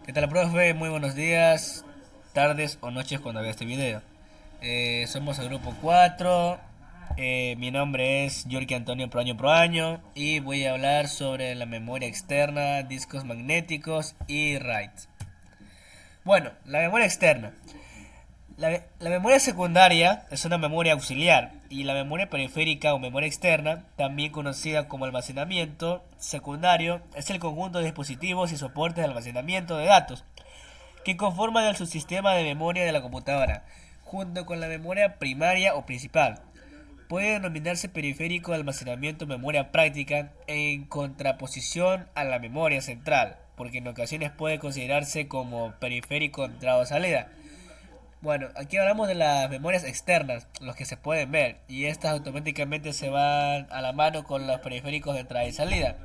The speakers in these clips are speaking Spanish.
¿Qué tal, profe? Muy buenos días, tardes o noches cuando vea este video. Somos el grupo 4. Mi nombre es Yorki Antonio Proaño Proaño y voy a hablar sobre la memoria externa, discos magnéticos y RAID. Bueno, la memoria externa. La memoria secundaria es una memoria auxiliar y la memoria periférica o memoria externa, también conocida como almacenamiento secundario, es el conjunto de dispositivos y soportes de almacenamiento de datos que conforman el subsistema de memoria de la computadora, junto con la memoria primaria o principal. Puede denominarse periférico de almacenamiento memoria práctica en contraposición a la memoria central, porque en ocasiones puede considerarse como periférico de entrada o salida. Bueno, aquí hablamos de las memorias externas, los que se pueden ver, y estas automáticamente se van a la mano con los periféricos de entrada y salida.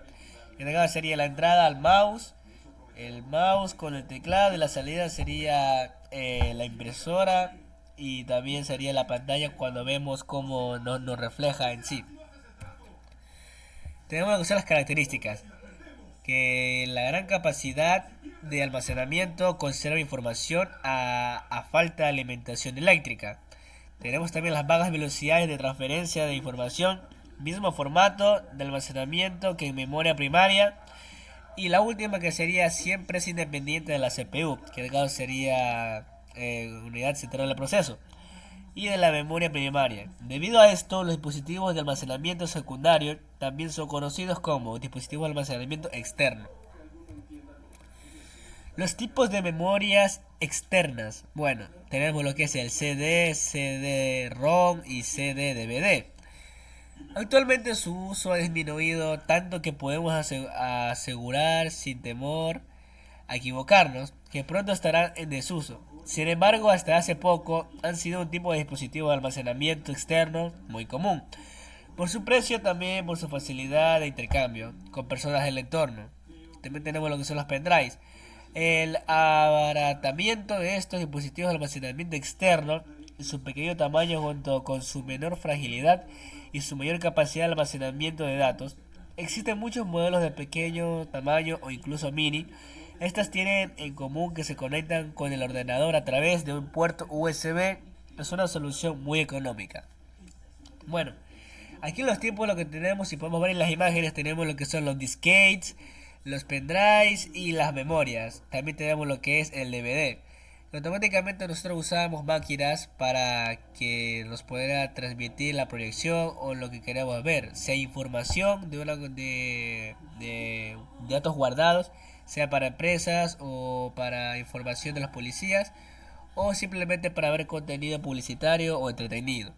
En este caso sería la entrada al mouse, el mouse con el teclado, y la salida sería la impresora y también sería la pantalla cuando vemos cómo nos refleja en sí. Tenemos que usar las características, que la gran capacidad de almacenamiento conserva información a falta de alimentación eléctrica. Tenemos también las bajas velocidades de transferencia de información, mismo formato de almacenamiento que en memoria primaria. Y la última, que sería siempre es independiente de la CPU, que en el caso sería unidad central del proceso, y de la memoria primaria. Debido a esto, los dispositivos de almacenamiento secundario también son conocidos como dispositivos de almacenamiento externo. Los tipos de memorias externas. Bueno, tenemos lo que es el CD, CD-ROM y CD-DVD. Actualmente su uso ha disminuido tanto que podemos asegurar sin temor a equivocarnos que pronto estarán en desuso. Sin embargo, hasta hace poco han sido un tipo de dispositivo de almacenamiento externo muy común. Por su precio, también por su facilidad de intercambio con personas del entorno. También tenemos lo que son los pendrives. El abaratamiento de estos dispositivos de almacenamiento externo y su pequeño tamaño junto con su menor fragilidad y su mayor capacidad de almacenamiento de datos. Existen muchos modelos de pequeño tamaño o incluso mini. Estas tienen en común que se conectan con el ordenador a través de un puerto USB. Es una solución muy económica. Bueno, aquí en los tiempos lo que tenemos, si podemos ver en las imágenes, tenemos lo que son los disquetes, los pendrives y las memorias. También tenemos lo que es el DVD. Automáticamente nosotros usamos máquinas para que nos pueda transmitir la proyección o lo que queremos ver, sea información de datos guardados, sea para empresas o para información de los policías, o simplemente para ver contenido publicitario o entretenido.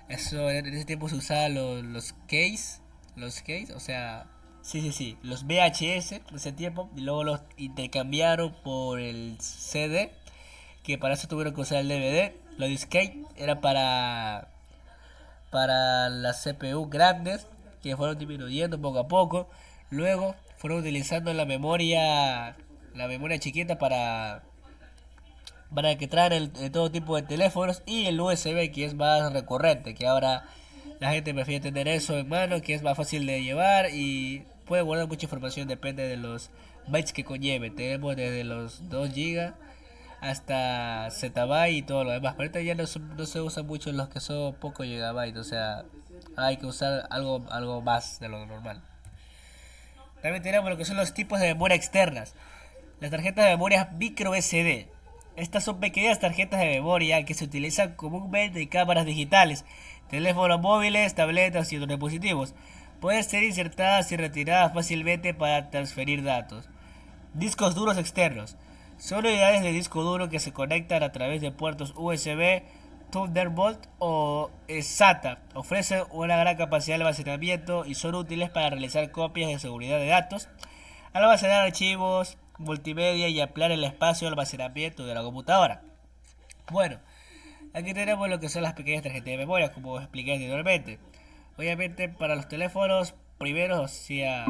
Eso en ese tiempo se usaban los case, o sea, sí, los VHS en ese tiempo, y luego los intercambiaron por el CD, que para eso tuvieron que usar el DVD. Los disquete era para las CPU grandes, que fueron disminuyendo poco a poco. Luego fueron utilizando la memoria chiquita para que traen todo tipo de teléfonos, y el USB, que es más recurrente, que ahora la gente prefiere tener eso en mano, que es más fácil de llevar y puede guardar mucha información, depende de los bytes que conlleve. Tenemos desde los 2 GB hasta ZB y todo lo demás, pero ahorita ya no se usa mucho los que son pocos gigabytes, o sea, hay que usar algo más de lo normal. También tenemos lo que son los tipos de memoria externas. Las tarjetas de memoria micro SD. Estas son pequeñas tarjetas de memoria que se utilizan comúnmente en cámaras digitales, teléfonos móviles, tabletas y otros dispositivos. Pueden ser insertadas y retiradas fácilmente para transferir datos. Discos duros externos. Son unidades de disco duro que se conectan a través de puertos USB, Thunderbolt o SATA. Ofrecen una gran capacidad de almacenamiento y son útiles para realizar copias de seguridad de datos, almacenar archivos multimedia y ampliar el espacio de almacenamiento de la computadora. Bueno, aquí tenemos lo que son las pequeñas tarjetas de memoria, como expliqué anteriormente. Obviamente para los teléfonos primeros, o sea,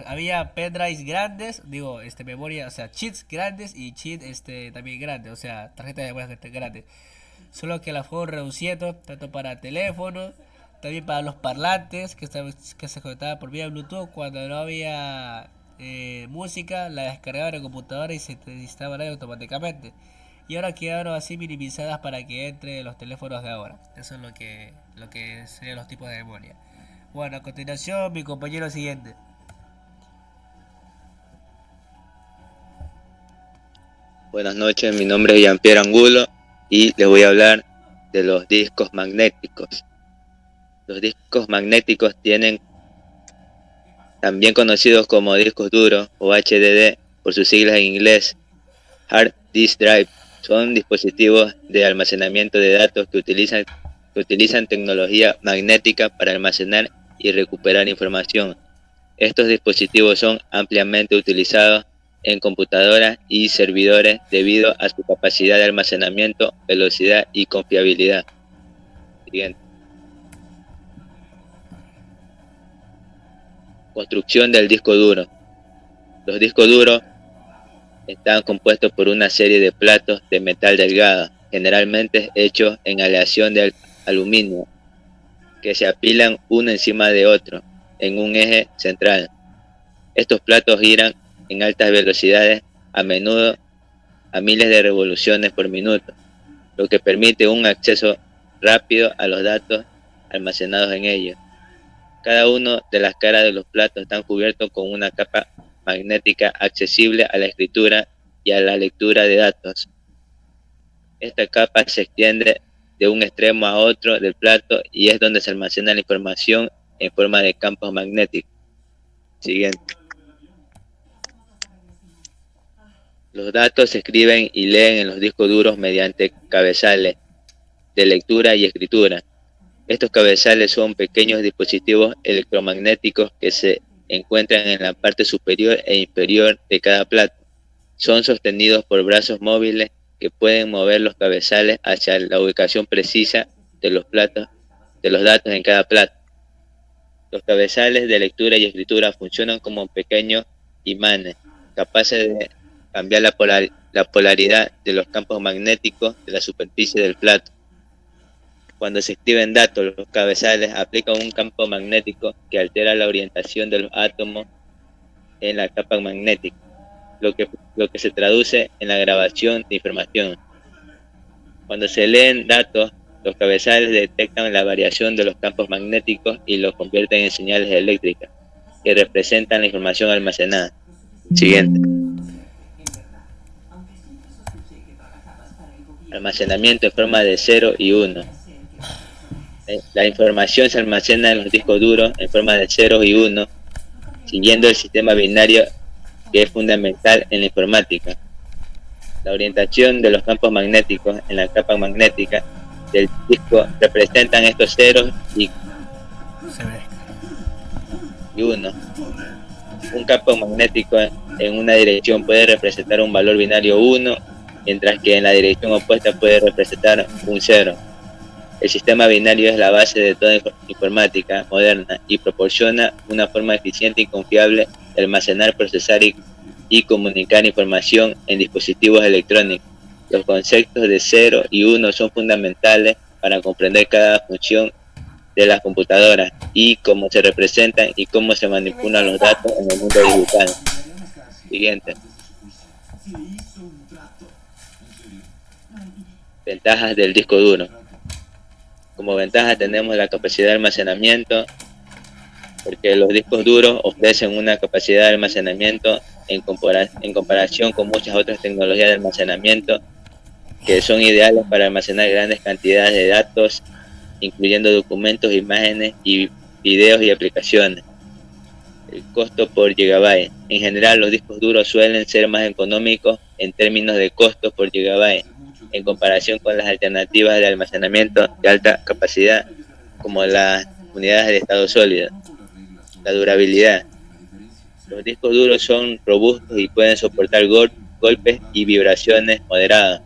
había pendrives grandes, digo, memoria, o sea, cheats grandes y cheats también grandes, o sea, tarjetas de memoria grandes. Solo que la fueron reduciendo tanto para teléfonos, también para los parlantes que se conectaban por vía Bluetooth cuando no había música, la descargaba en la computadora y se te instala ahí automáticamente. Y ahora quedaron así minimizadas para que entre en los teléfonos de ahora. Eso es lo que serían los tipos de memoria. Bueno, a continuación mi compañero siguiente. Buenas noches, mi nombre es Jean-Pierre Angulo y les voy a hablar de los discos magnéticos. Los discos magnéticos tienen, también conocidos como discos duros o HDD por sus siglas en inglés, Hard Disk Drive, son dispositivos de almacenamiento de datos que utilizan tecnología magnética para almacenar y recuperar información. Estos dispositivos son ampliamente utilizados en computadoras y servidores debido a su capacidad de almacenamiento, velocidad y confiabilidad. Siguiente. Construcción del disco duro. Los discos duros están compuestos por una serie de platos de metal delgada, generalmente hechos en aleación de aluminio, que se apilan uno encima de otro en un eje central. Estos platos giran en altas velocidades, a menudo a miles de revoluciones por minuto, lo que permite un acceso rápido a los datos almacenados en ellos. Cada una de las caras de los platos están cubiertos con una capa magnética accesible a la escritura y a la lectura de datos. Esta capa se extiende de un extremo a otro del plato y es donde se almacena la información en forma de campos magnéticos. Siguiente. Los datos se escriben y leen en los discos duros mediante cabezales de lectura y escritura. Estos cabezales son pequeños dispositivos electromagnéticos que se encuentran en la parte superior e inferior de cada plato. Son sostenidos por brazos móviles que pueden mover los cabezales hacia la ubicación precisa de los datos en cada plato. Los cabezales de lectura y escritura funcionan como pequeños imanes, capaces de cambiar la polaridad de los campos magnéticos de la superficie del plato. Cuando se escriben datos, los cabezales aplican un campo magnético que altera la orientación de los átomos en la capa magnética, lo que se traduce en la grabación de información. Cuando se leen datos, los cabezales detectan la variación de los campos magnéticos y los convierten en señales eléctricas, que representan la información almacenada. Siguiente. Almacenamiento en forma de 0 y 1. La información se almacena en los discos duros en forma de 0 y 1, siguiendo el sistema binario que es fundamental en la informática. La orientación de los campos magnéticos en la capa magnética del disco representan estos ceros y 1. Un campo magnético en una dirección puede representar un valor binario 1, mientras que en la dirección opuesta puede representar un 0. El sistema binario es la base de toda informática moderna y proporciona una forma eficiente y confiable de almacenar, procesar y comunicar información en dispositivos electrónicos. Los conceptos de 0 y 1 son fundamentales para comprender cada función de las computadoras y cómo se representan y cómo se manipulan los datos en el mundo digital. Siguiente. Ventajas del disco duro. Como ventaja tenemos la capacidad de almacenamiento, porque los discos duros ofrecen una capacidad de almacenamiento en comparación con muchas otras tecnologías de almacenamiento que son ideales para almacenar grandes cantidades de datos, incluyendo documentos, imágenes y videos y aplicaciones. El costo por gigabyte. En general, los discos duros suelen ser más económicos en términos de costos por gigabyte, en comparación con las alternativas de almacenamiento de alta capacidad, como las unidades de estado sólido. La durabilidad. Los discos duros son robustos y pueden soportar golpes y vibraciones moderadas,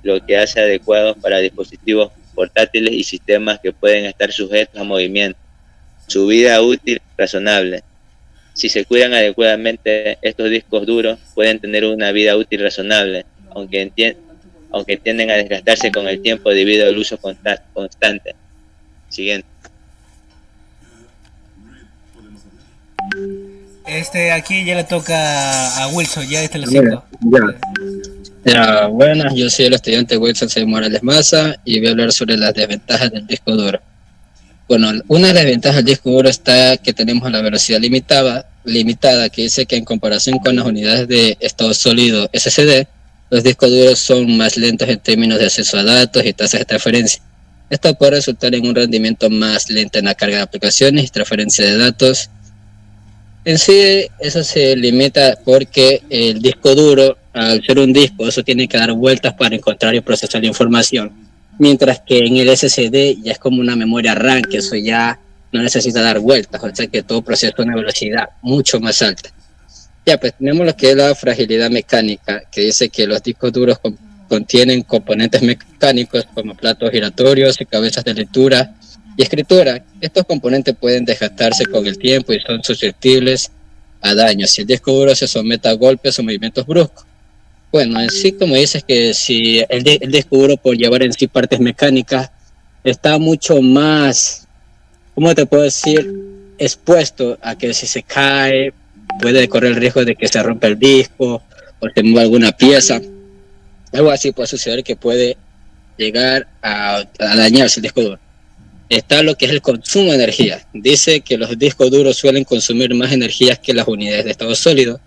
lo que hace adecuados para dispositivos portátiles y sistemas que pueden estar sujetos a movimiento. Su vida útil razonable. Si se cuidan adecuadamente, estos discos duros pueden tener una vida útil razonable, aunque tienden a desgastarse con el tiempo debido al uso constante. Siguiente. Aquí ya le toca a Wilson, ya los Mira, 5. ya. Ya, buenas, yo soy el estudiante Wilson C. Morales Maza y voy a hablar sobre las desventajas del disco duro. Bueno, una de las ventajas del disco duro está que tenemos la velocidad limitada, que dice que en comparación con las unidades de estado sólido SSD, los discos duros son más lentos en términos de acceso a datos y tasas de transferencia. Esto puede resultar en un rendimiento más lento en la carga de aplicaciones y transferencia de datos. En sí, eso se limita porque el disco duro, al ser un disco, eso tiene que dar vueltas para encontrar y procesar la información. Mientras que en el SSD ya es como una memoria RAM, que eso ya no necesita dar vueltas, o sea que todo procesa a una velocidad mucho más alta. Ya, pues tenemos lo que es la fragilidad mecánica, que dice que los discos duros contienen componentes mecánicos como platos giratorios y cabezas de lectura y escritura. Estos componentes pueden desgastarse con el tiempo y son susceptibles a daños si el disco duro se somete a golpes o movimientos bruscos. Bueno, en sí, como dices, que si el disco duro, por llevar en sí partes mecánicas, está mucho más, ¿cómo te puedo decir?, expuesto a que si se cae, puede correr el riesgo de que se rompa el disco o se mueva alguna pieza. Algo así puede suceder, que puede llegar a dañarse el disco duro. Está lo que es el consumo de energía. Dice que los discos duros suelen consumir más energía que las unidades de estado sólido,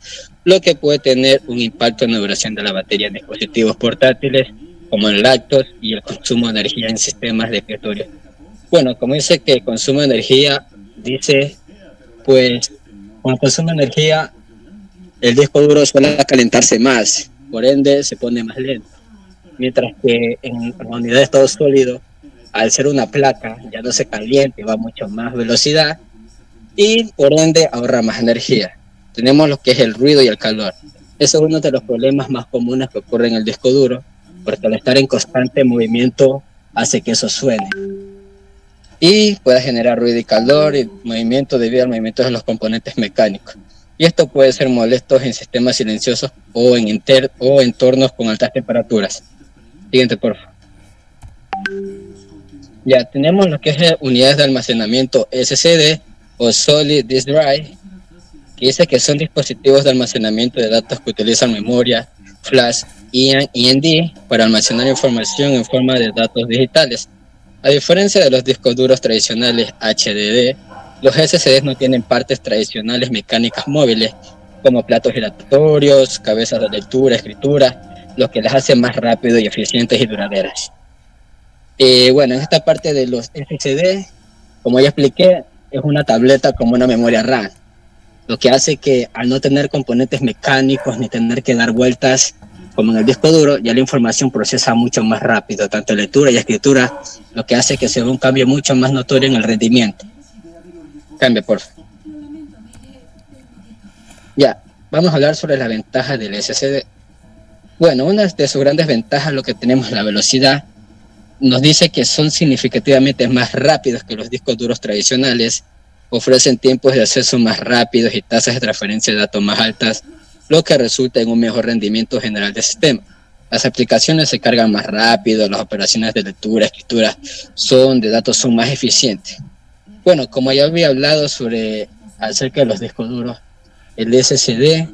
lo que puede tener un impacto en la duración de la batería en dispositivos portátiles, como en laptops, y el consumo de energía en sistemas de escritorio. Bueno, como dice que el consumo de energía, dice, pues, con el consumo de energía, el disco duro suele calentarse más, por ende se pone más lento. Mientras que en la unidad de estado sólido, al ser una placa, ya no se calienta y va a mucho más velocidad y por ende ahorra más energía. Tenemos lo que es el ruido y el calor. Eso es uno de los problemas más comunes que ocurre en el disco duro, porque al estar en constante movimiento hace que eso suene. Y puede generar ruido y calor y movimiento debido al movimiento de los componentes mecánicos. Y esto puede ser molesto en sistemas silenciosos o en entornos con altas temperaturas. Siguiente, por favor. Ya tenemos lo que es unidades de almacenamiento SSD o Solid Disk Drive, que dice que son dispositivos de almacenamiento de datos que utilizan memoria, flash y ND para almacenar información en forma de datos digitales. A diferencia de los discos duros tradicionales HDD, los SSDs no tienen partes tradicionales mecánicas móviles, como platos giratorios, cabezas de lectura, escritura, lo que las hace más rápido y eficientes y duraderas. Bueno, en esta parte de los SSD, como ya expliqué, es una tableta como una memoria RAM, lo que hace que al no tener componentes mecánicos ni tener que dar vueltas como en el disco duro, ya la información procesa mucho más rápido, tanto lectura y escritura, lo que hace que se vea un cambio mucho más notorio en el rendimiento. Cambia, por favor. Ya, vamos a hablar sobre las ventajas del SSD. Bueno, una de sus grandes ventajas, lo que tenemos, la velocidad. Nos dice que son significativamente más rápidos que los discos duros tradicionales, ofrecen tiempos de acceso más rápidos y tasas de transferencia de datos más altas, lo que resulta en un mejor rendimiento general del sistema. Las aplicaciones se cargan más rápido, las operaciones de lectura, escritura de datos son más eficientes. Bueno, como ya había hablado acerca de los discos duros, el SSD,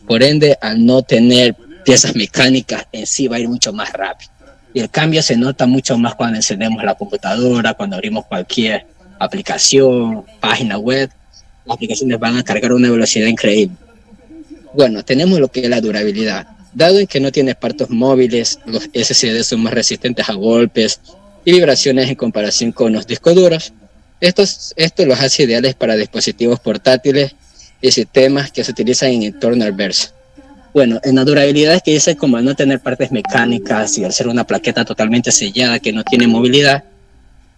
por ende, al no tener piezas mecánicas, en sí va a ir mucho más rápido. Y el cambio se nota mucho más cuando encendemos la computadora, cuando abrimos cualquier aplicación, página web. Las aplicaciones van a cargar a una velocidad increíble. Bueno, tenemos lo que es la durabilidad. Dado en que no tiene partos móviles, los SSD son más resistentes a golpes y vibraciones en comparación con los discos duros. Esto los hace ideales para dispositivos portátiles y sistemas que se utilizan en entorno adverso. Bueno, en la durabilidad es que dice, como al no tener partes mecánicas y al ser una plaqueta totalmente sellada que no tiene movilidad,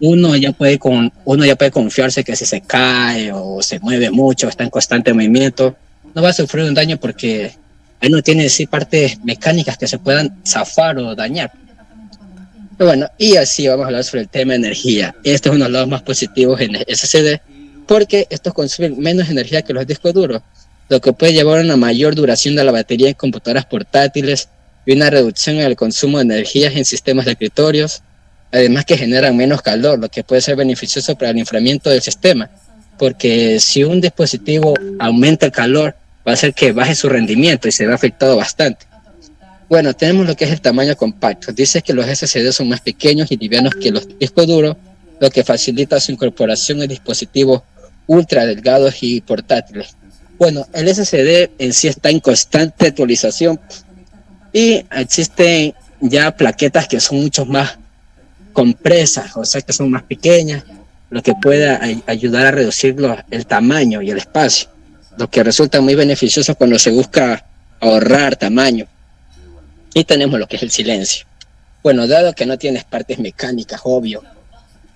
uno ya puede confiarse que si se cae o se mueve mucho, está en constante movimiento, no va a sufrir un daño porque él no tiene sí partes mecánicas que se puedan zafar o dañar. Pero bueno, y así vamos a hablar sobre el tema de energía. Este es uno de los lados más positivos en el SSD, porque estos consumen menos energía que los discos duros, lo que puede llevar a una mayor duración de la batería en computadoras portátiles y una reducción en el consumo de energía en sistemas de escritorios, además que generan menos calor, lo que puede ser beneficioso para el enfriamiento del sistema. porque si un dispositivo aumenta el calor, va a hacer que baje su rendimiento y se ve afectado bastante. Bueno, tenemos lo que es el tamaño compacto. Dice que los SSD son más pequeños y livianos que los discos duros, lo que facilita su incorporación en dispositivos ultra delgados y portátiles. Bueno, el SSD en sí está en constante actualización y existen ya plaquetas que son mucho más compresas, o sea que son más pequeñas, lo que puede ayudar a reducir el tamaño y el espacio, lo que resulta muy beneficioso cuando se busca ahorrar tamaño. Y tenemos lo que es el silencio. Bueno, dado que no tienes partes mecánicas, obvio,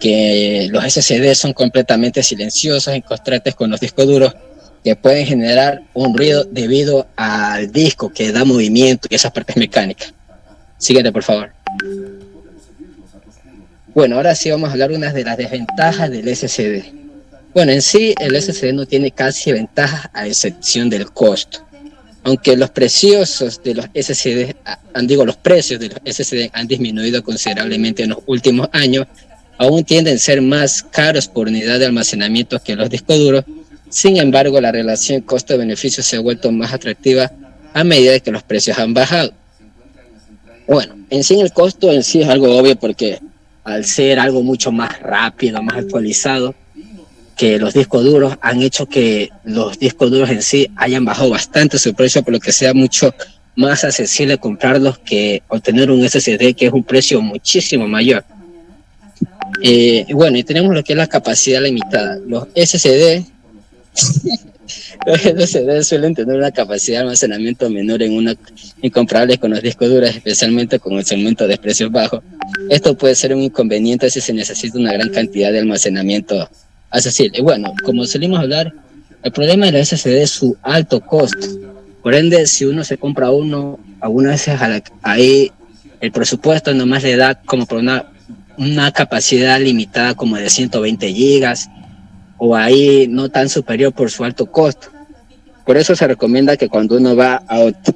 que los SSD son completamente silenciosos en contraste con los discos duros, que pueden generar un ruido debido al disco que da movimiento y esas partes mecánicas. Síguete, por favor. Bueno, ahora sí vamos a hablar unas de las desventajas del SSD. Bueno, en sí el SSD no tiene casi ventajas a excepción del costo. Aunque los precios de los SSD han disminuido considerablemente en los últimos años, aún tienden a ser más caros por unidad de almacenamiento que los discos duros. Sin embargo, la relación costo-beneficio se ha vuelto más atractiva a medida que los precios han bajado. Bueno, en sí el costo en sí es algo obvio porque al ser algo mucho más rápido, más actualizado que los discos duros, han hecho que los discos duros en sí hayan bajado bastante su precio, por lo que sea mucho más accesible comprarlos que obtener un SSD que es un precio muchísimo mayor. Bueno, y tenemos lo que es la capacidad limitada. Los SSD suelen tener una capacidad de almacenamiento menor incomparable con los discos duros, especialmente con el segmento de precios bajos. Esto puede ser un inconveniente si se necesita una gran cantidad de almacenamiento accesible. Bueno, como solimos hablar, el problema de la SSD es su alto costo. Por ende, si uno se compra uno, algunas veces ahí el presupuesto nomás le da como por una capacidad limitada como de 120 gigas, o ahí no tan superior por su alto costo. Por eso se recomienda que cuando uno va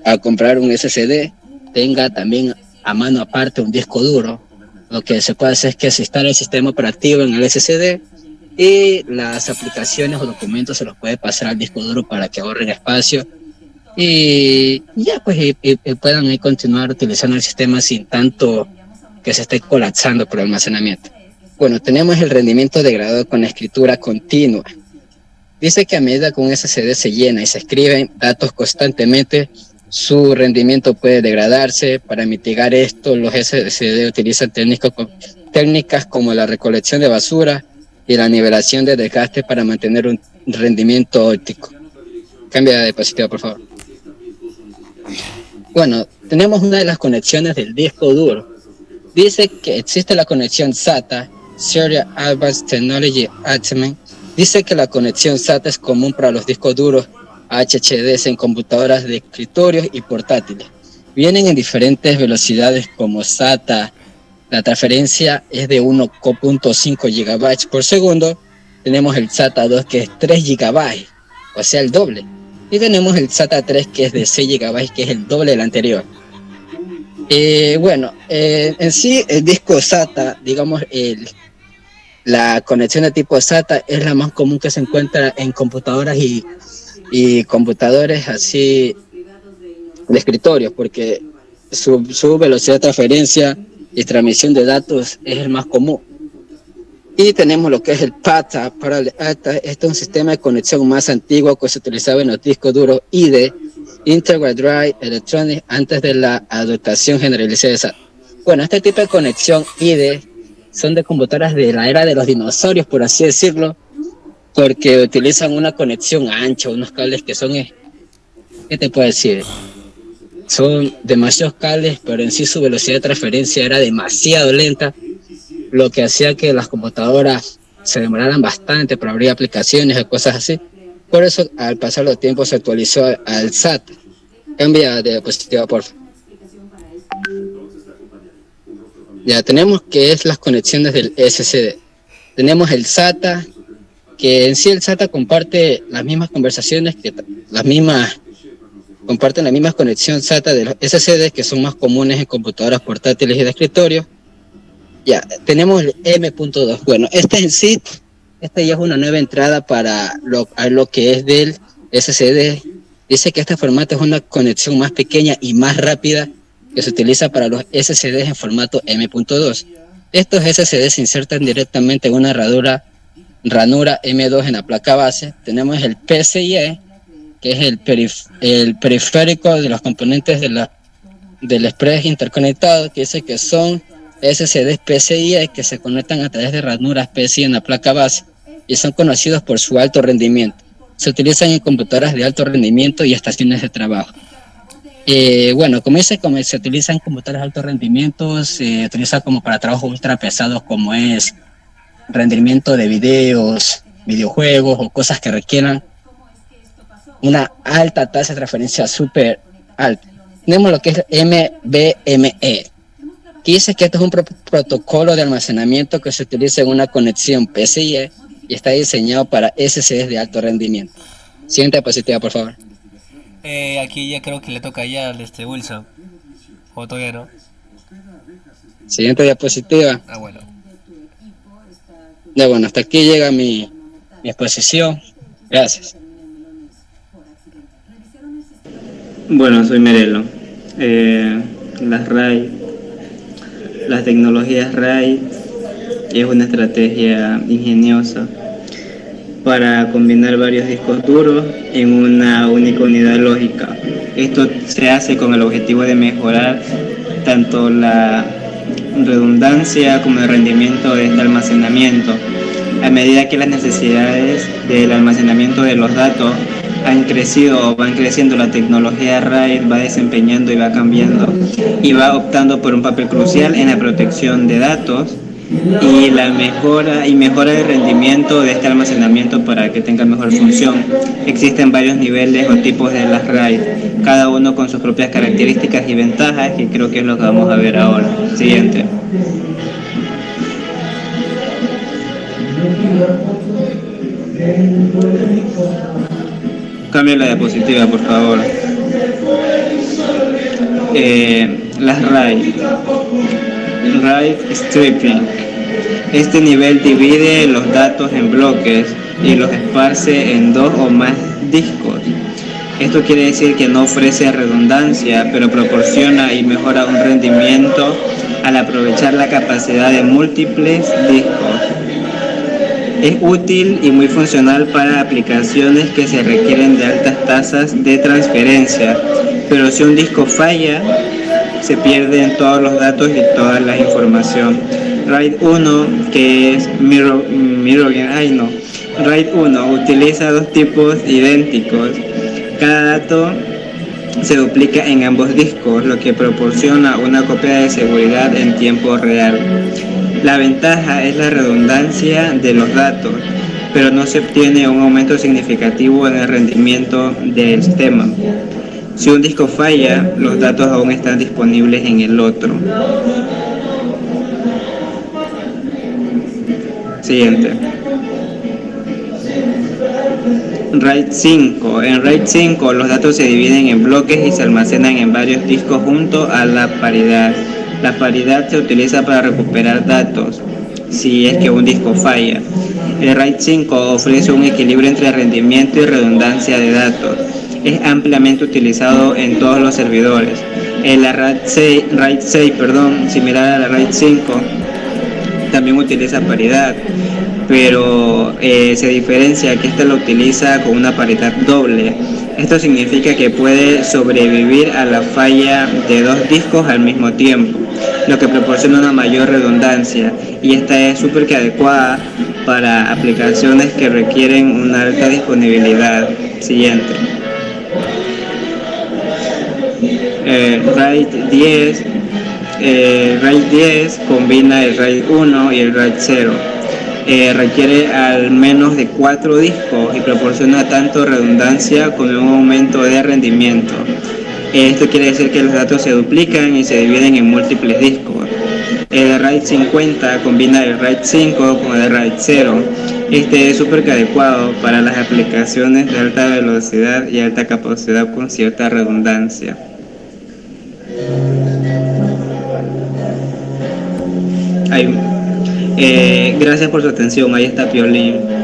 a comprar un SSD, tenga también a mano aparte un disco duro. Lo que se puede hacer es que se instale el sistema operativo en el SSD y las aplicaciones o documentos se los puede pasar al disco duro para que ahorren espacio y ya pues y puedan ahí continuar utilizando el sistema sin tanto que se esté colapsando por el almacenamiento. Bueno, tenemos el rendimiento degradado con la escritura continua. Dice que a medida que un SSD se llena y se escriben datos constantemente, su rendimiento puede degradarse. Para mitigar esto, los SSD utilizan técnicas como la recolección de basura y la nivelación de desgaste para mantener un rendimiento óptimo. Cambia de diapositiva, por favor. Bueno, tenemos una de las conexiones del disco duro. Dice que existe la conexión SATA, Serial Advanced Technology Attachment. Dice que la conexión SATA es común para los discos duros HDDs en computadoras de escritorio y portátiles. Vienen en diferentes velocidades como SATA. La transferencia es de 1.5 GB por segundo. Tenemos el SATA 2 que es 3 GB, o sea el doble. Y tenemos el SATA 3 que es de 6 GB, que es el doble del anterior. Bueno, en sí el disco SATA, digamos, la conexión de tipo SATA es la más común que se encuentra en computadoras y computadores así de escritorio, porque su velocidad de transferencia y transmisión de datos es el más común. Y tenemos lo que es el PATA, este es un sistema de conexión más antiguo que se utilizaba en los discos duros ID, Integral Drive Electronics, antes de la adoptación generalizada de SATA. Bueno, este tipo de conexión ID son de computadoras de la era de los dinosaurios, por así decirlo, porque utilizan una conexión ancha, unos cables que son, ¿qué te puedo decir? Son demasiados cables, pero en sí su velocidad de transferencia era demasiado lenta, lo que hacía que las computadoras se demoraran bastante para abrir aplicaciones o cosas así. Por eso, al pasar los tiempos, se actualizó al SATA. Cambia de diapositiva, por favor. Ya tenemos que es las conexiones del SSD. Tenemos el SATA, que en sí el SATA comparte las mismas conversaciones, comparten la misma conexión SATA de los SSD, que son más comunes en computadoras portátiles y de escritorio. Ya, tenemos el M.2. Bueno, este en sí Esta ya es una nueva entrada para lo que es del SSD. Dice que este formato es una conexión más pequeña y más rápida que se utiliza para los SSDs en formato M.2. Estos SSDs se insertan directamente en una ranura M2 en la placa base. Tenemos el PCIe, que es el periférico de los componentes del Express interconectado, que dice que son SSDs PCIe que se conectan a través de ranuras PCIe en la placa base y son conocidos por su alto rendimiento. Se utilizan en computadoras de alto rendimiento y estaciones de trabajo. Como se utiliza en computadoras de alto rendimiento, se utiliza como para trabajos ultra pesados como es rendimiento de videojuegos o cosas que requieran una alta tasa de transferencia súper alta. Tenemos lo que es MBME, que dice que esto es un protocolo de almacenamiento que se utiliza en una conexión PCIe y está diseñado para SSDs de alto rendimiento. Siguiente diapositiva, por favor. Aquí ya creo que le toca ya al Wilson. O todavía no. Siguiente diapositiva. Ah, bueno. Ya bueno, hasta aquí llega mi exposición. Gracias. Bueno, soy Merelo. Las RAID, las tecnologías RAID es una estrategia ingeniosa para combinar varios discos duros en una única unidad lógica. Esto se hace con el objetivo de mejorar tanto la redundancia como el rendimiento de este almacenamiento. A medida que las necesidades del almacenamiento de los datos han crecido o van creciendo, la tecnología RAID va desempeñando y va cambiando y va optando por un papel crucial en la protección de datos y la mejora el rendimiento de este almacenamiento para que tenga mejor función. Existen varios niveles o tipos de las RAID, cada uno con sus propias características y ventajas, que creo que es lo que vamos a ver ahora. Siguiente. Cambia la diapositiva, por favor. Las RAID stripping. Este nivel divide los datos en bloques y los esparce en dos o más discos. Esto quiere decir que no ofrece redundancia, pero proporciona y mejora un rendimiento al aprovechar la capacidad de múltiples discos. Es útil y muy funcional para aplicaciones que se requieren de altas tasas de transferencia, pero si un disco falla, se pierden todos los datos y toda la información. RAID 1, que es RAID 1 utiliza dos tipos idénticos. Cada dato se duplica en ambos discos, lo que proporciona una copia de seguridad en tiempo real. La ventaja es la redundancia de los datos, pero no se obtiene un aumento significativo en el rendimiento del sistema. Si un disco falla, los datos aún están disponibles en el otro. Siguiente. RAID 5. En RAID 5 los datos se dividen en bloques y se almacenan en varios discos junto a la paridad. La paridad se utiliza para recuperar datos si es que un disco falla. El RAID 5 ofrece un equilibrio entre rendimiento y redundancia de datos. Es ampliamente utilizado en todos los servidores. La RAID 6, similar a la RAID 5, también utiliza paridad, pero se diferencia que esta lo utiliza con una paridad doble. Esto significa que puede sobrevivir a la falla de dos discos al mismo tiempo, lo que proporciona una mayor redundancia, y esta es súper adecuada para aplicaciones que requieren una alta disponibilidad. Siguiente. RAID 10. RAID 10 combina el RAID 1 y el RAID 0. Requiere al menos de 4 discos y proporciona tanto redundancia como un aumento de rendimiento. Esto quiere decir que los datos se duplican y se dividen en múltiples discos. El RAID 50 combina el RAID 5 con el RAID 0. Este es súper adecuado para las aplicaciones de alta velocidad y alta capacidad con cierta redundancia. Gracias por su atención, ahí está Piolín.